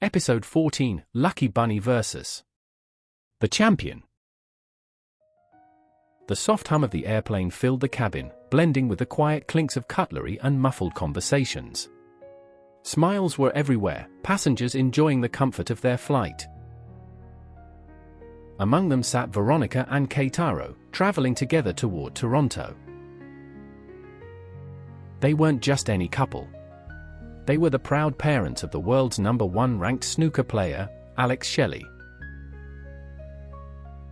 Episode 14, Lucky Bunny vs. the Champion. The soft hum of the airplane filled the cabin, blending with the quiet clinks of cutlery and muffled conversations. Smiles were everywhere, passengers enjoying the comfort of their flight. Among them sat Veronica and Keitaro, traveling together toward Toronto. They weren't just any couple. They were the proud parents of the world's #1 ranked snooker player, Alex Shelly.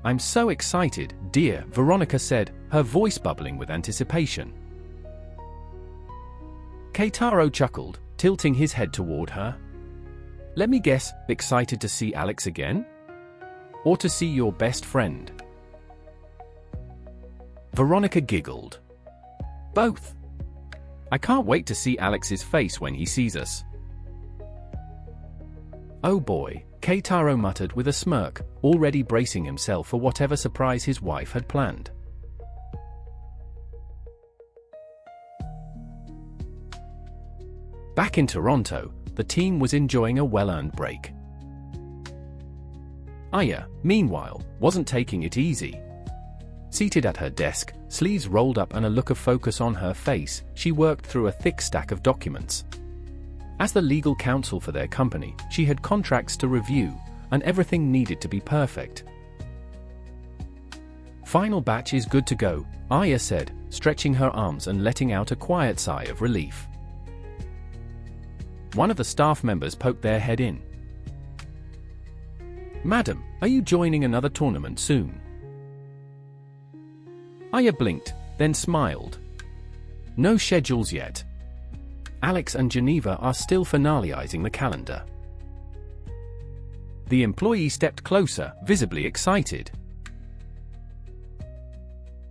"I'm so excited, dear," Veronica said, her voice bubbling with anticipation. Keitaro chuckled, tilting his head toward her. "Let me guess, excited to see Alex again? Or to see your best friend?" Veronica giggled. "Both. I can't wait to see Alex's face when he sees us." "Oh boy," Keitaro muttered with a smirk, already bracing himself for whatever surprise his wife had planned. Back in Toronto, the team was enjoying a well-earned break. Aya, meanwhile, wasn't taking it easy. Seated at her desk, sleeves rolled up and a look of focus on her face, she worked through a thick stack of documents. As the legal counsel for their company, she had contracts to review, and everything needed to be perfect. "Final batch is good to go," Aya said, stretching her arms and letting out a quiet sigh of relief. One of the staff members poked their head in. "Madam, are you joining another tournament soon?" Aya blinked, then smiled. "No schedules yet. Alex and Geneva are still finalizing the calendar." The employee stepped closer, visibly excited.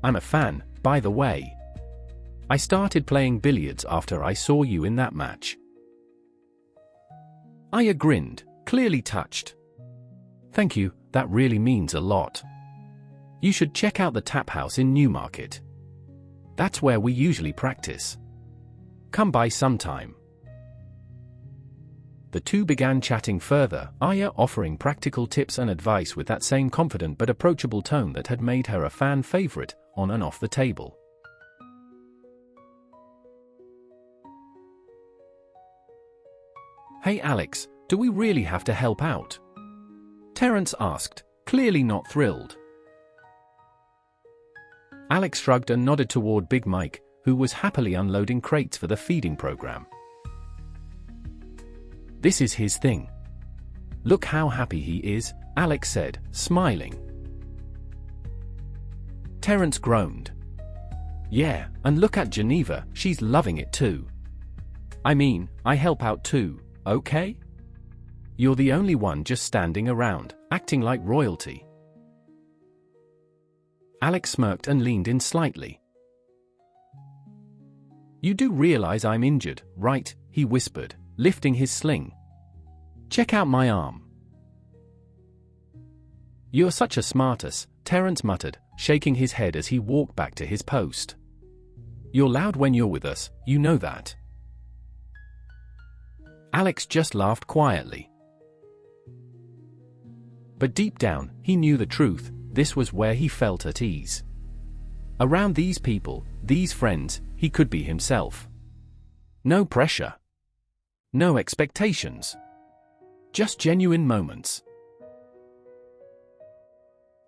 "I'm a fan, by the way. I started playing billiards after I saw you in that match." Aya grinned, clearly touched. "Thank you, that really means a lot. You should check out the Taphouse in Newmarket. That's where we usually practice. Come by sometime." The two began chatting further, Aya offering practical tips and advice with that same confident but approachable tone that had made her a fan favorite, on and off the table. "Hey Alex, do we really have to help out?" Terrence asked, clearly not thrilled. Alex shrugged and nodded toward Big Mike, who was happily unloading crates for the feeding program. "This is his thing. Look how happy he is," Alex said, smiling. Terrence groaned. "Yeah, and look at Geneva, she's loving it too. I mean, I help out too, okay? You're the only one just standing around, acting like royalty." Alex smirked and leaned in slightly. "You do realize I'm injured, right?" he whispered, lifting his sling. "Check out my arm." "You're such a smartass," Terrence muttered, shaking his head as he walked back to his post. "You're loud when you're with us, you know that." Alex just laughed quietly. But deep down, he knew the truth. This was where he felt at ease. Around these people, these friends, he could be himself. No pressure. No expectations. Just genuine moments.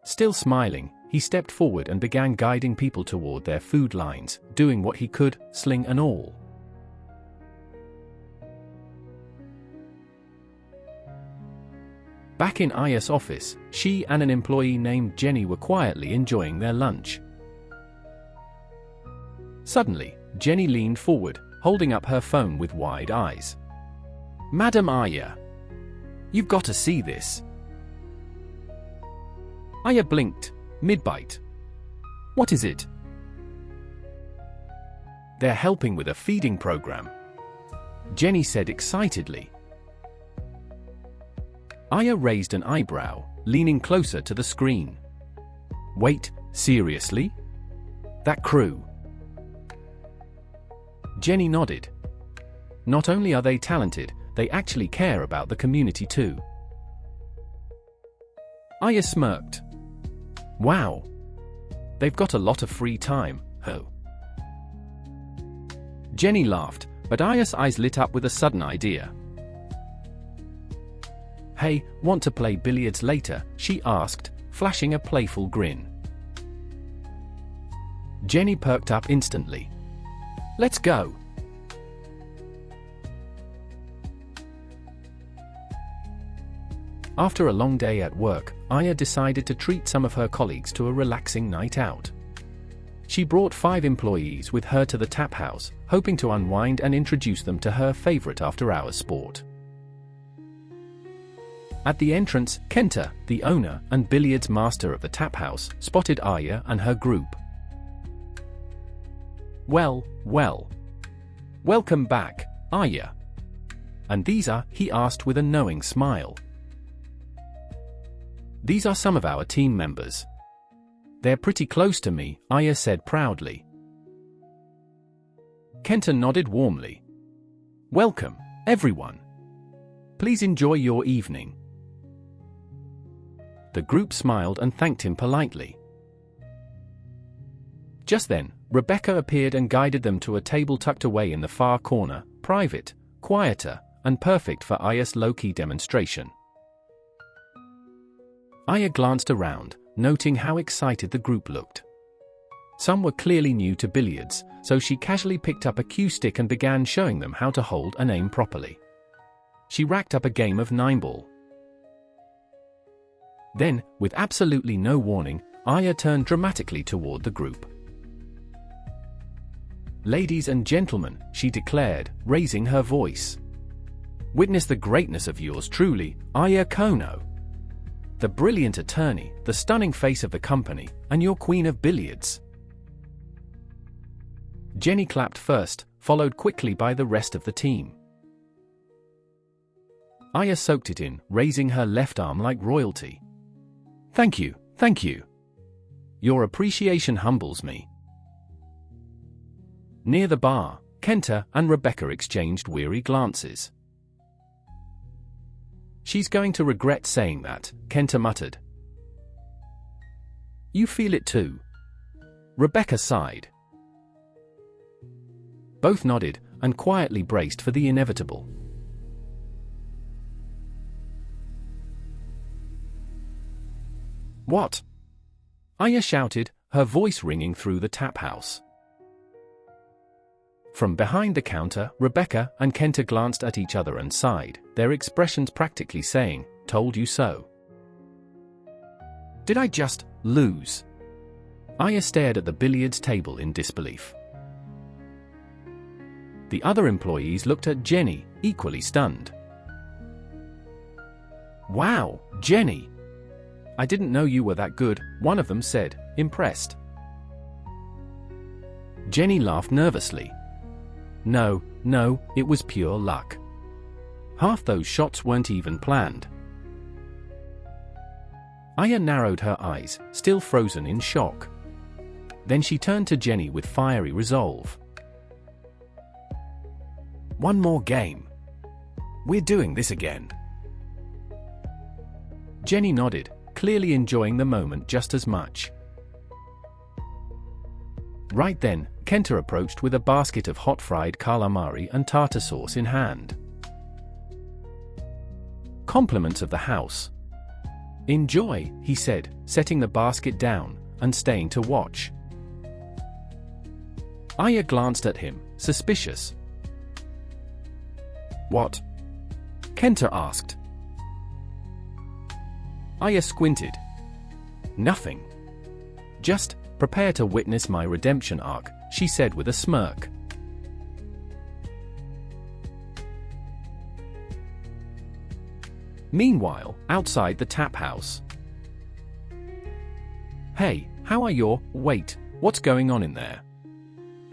Still smiling, he stepped forward and began guiding people toward their food lines, doing what he could, sling and all. Back in Aya's office, she and an employee named Jenny were quietly enjoying their lunch. Suddenly, Jenny leaned forward, holding up her phone with wide eyes. "Madam Aya, you've got to see this." Aya blinked, mid-bite. "What is it?" "They're helping with a feeding program," Jenny said excitedly. Aya raised an eyebrow, leaning closer to the screen. "Wait, seriously? That crew?" Jenny nodded. "Not only are they talented, they actually care about the community too. Aya smirked. Wow. They've got a lot of free time, ho. Jenny laughed, but Aya's eyes lit up with a sudden idea. Hey, want to play billiards later? She asked, flashing a playful grin. Jenny perked up instantly. Let's go. After a long day at work, Aya decided to treat some of her colleagues to a relaxing night out. She brought 5 employees with her to the Taphouse, hoping to unwind and introduce them to her favorite after-hours sport. At the entrance, Kenta, the owner and billiards master of the Taphouse, spotted Aya and her group. Well. Welcome back, Aya. And these are, he asked with a knowing smile. These are some of our team members. They're pretty close to me, Aya said proudly. Kenta nodded warmly. Welcome, everyone. Please enjoy your evening. The group smiled and thanked him politely. Just then, Rebecca appeared and guided them to a table tucked away in the far corner, private, quieter, and perfect for Aya's low-key demonstration. Aya glanced around, noting how excited the group looked. Some were clearly new to billiards, so she casually picked up a cue stick and began showing them how to hold and aim properly. She racked up a game of 9-ball. Then, with absolutely no warning, Aya turned dramatically toward the group. Ladies and gentlemen, she declared, raising her voice. Witness the greatness of yours truly, Aya Konoe. The brilliant attorney, the stunning face of the company, and your queen of billiards. Jenny clapped first, followed quickly by the rest of the team. Aya soaked it in, raising her left arm like royalty. Thank you, thank you. Your appreciation humbles me. Near the bar, Kenta and Rebecca exchanged weary glances. She's going to regret saying that, Kenta muttered. You feel it too. Rebecca sighed. Both nodded, and quietly braced for the inevitable. What? Aya shouted, her voice ringing through the Taphouse. From behind the counter, Rebecca and Kenta glanced at each other and sighed, their expressions practically saying, told you so. Did I just lose? Aya stared at the billiards table in disbelief. The other employees looked at Jenny, equally stunned. Wow, Jenny! I didn't know you were that good, one of them said, impressed. Jenny laughed nervously. No, it was pure luck. Half those shots weren't even planned. Aya narrowed her eyes, still frozen in shock. Then she turned to Jenny with fiery resolve. One more game. We're doing this again. Jenny nodded, clearly enjoying the moment just as much. Right then, Kenta approached with a basket of hot-fried calamari and tartar sauce in hand. Compliments of the house. Enjoy, he said, setting the basket down, and staying to watch. Aya glanced at him, suspicious. What? Kenta asked. Aya squinted. Nothing. Just prepare to witness my redemption arc, she said with a smirk. Meanwhile, outside the Taphouse. Hey, how are your, wait, what's going on in there?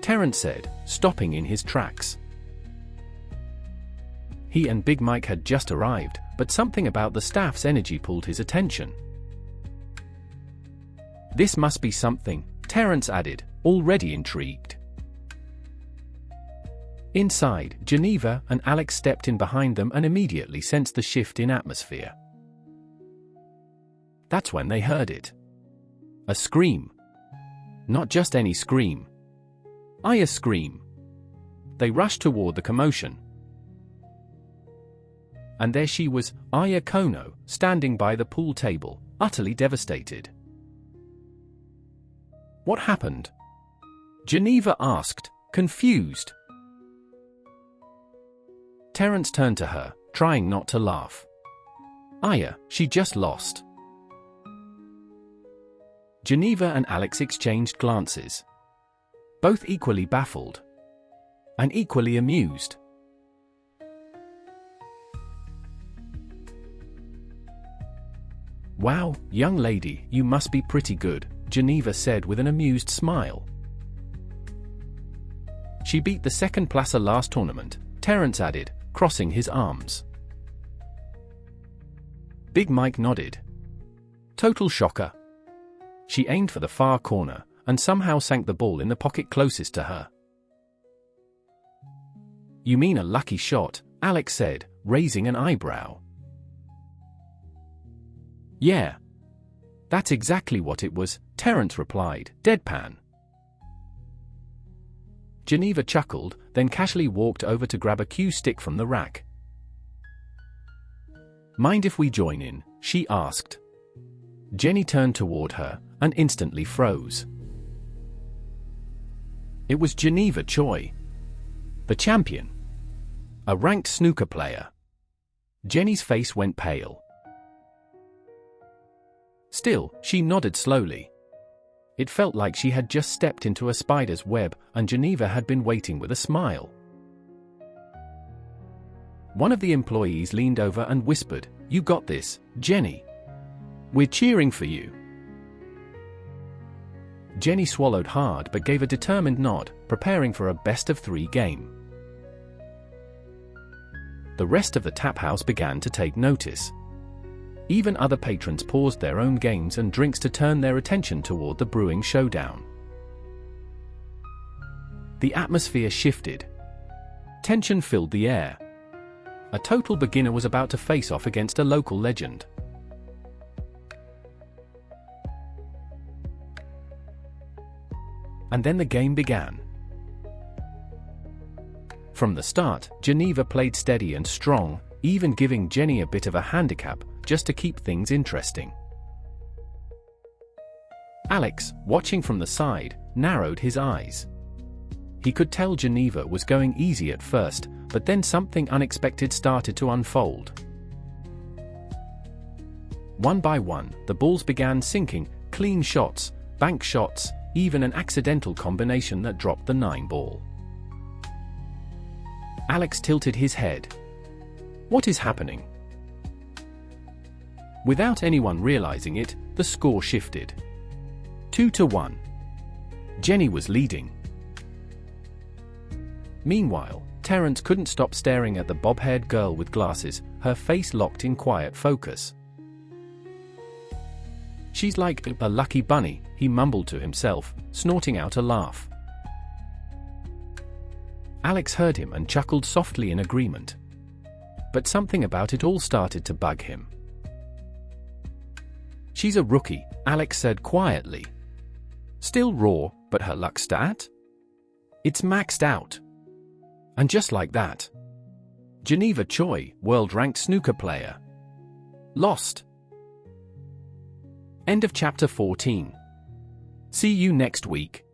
Terrence said, stopping in his tracks. He and Big Mike had just arrived, but something about the staff's energy pulled his attention. This must be something, Terrence added, already intrigued. Inside, Geneva and Alex stepped in behind them and immediately sensed the shift in atmosphere. That's when they heard it. A scream. Not just any scream. A scream. They rushed toward the commotion. And there she was, Aya Konoe, standing by the pool table, utterly devastated. What happened? Geneva asked, confused. Terrence turned to her, trying not to laugh. Aya, she just lost. Geneva and Alex exchanged glances. Both equally baffled. And equally amused. Wow, young lady, you must be pretty good, Geneva said with an amused smile. She beat the second placer last tournament, Terrence added, crossing his arms. Big Mike nodded. Total shocker. She aimed for the far corner, and somehow sank the ball in the pocket closest to her. You mean a lucky shot, Alex said, raising an eyebrow. Yeah. That's exactly what it was, Terrence replied, deadpan. Geneva chuckled, then casually walked over to grab a cue stick from the rack. Mind if we join in? She asked. Jenny turned toward her, and instantly froze. It was Geneva Choi. The champion. A ranked snooker player. Jenny's face went pale. Still, she nodded slowly. It felt like she had just stepped into a spider's web, and Geneva had been waiting with a smile. One of the employees leaned over and whispered, "You got this, Jenny. We're cheering for you." Jenny swallowed hard but gave a determined nod, preparing for a best-of-3 game. The rest of the Taphouse began to take notice. Even other patrons paused their own games and drinks to turn their attention toward the brewing showdown. The atmosphere shifted. Tension filled the air. A total beginner was about to face off against a local legend. And then the game began. From the start, Geneva played steady and strong, even giving Jenny a bit of a handicap, just to keep things interesting. Alex, watching from the side, narrowed his eyes. He could tell Geneva was going easy at first, but then something unexpected started to unfold. One by one, the balls began sinking, clean shots, bank shots, even an accidental combination that dropped the 9 ball. Alex tilted his head. What is happening? Without anyone realizing it, the score shifted. 2-1. Jenny was leading. Meanwhile, Terrence couldn't stop staring at the bob-haired girl with glasses, her face locked in quiet focus. She's like a lucky bunny, he mumbled to himself, snorting out a laugh. Alex heard him and chuckled softly in agreement. But something about it all started to bug him. She's a rookie, Alex said quietly. Still raw, but her luck stat? It's maxed out. And just like that, Geneva Choi, world-ranked snooker player, lost. End of chapter 14. See you next week.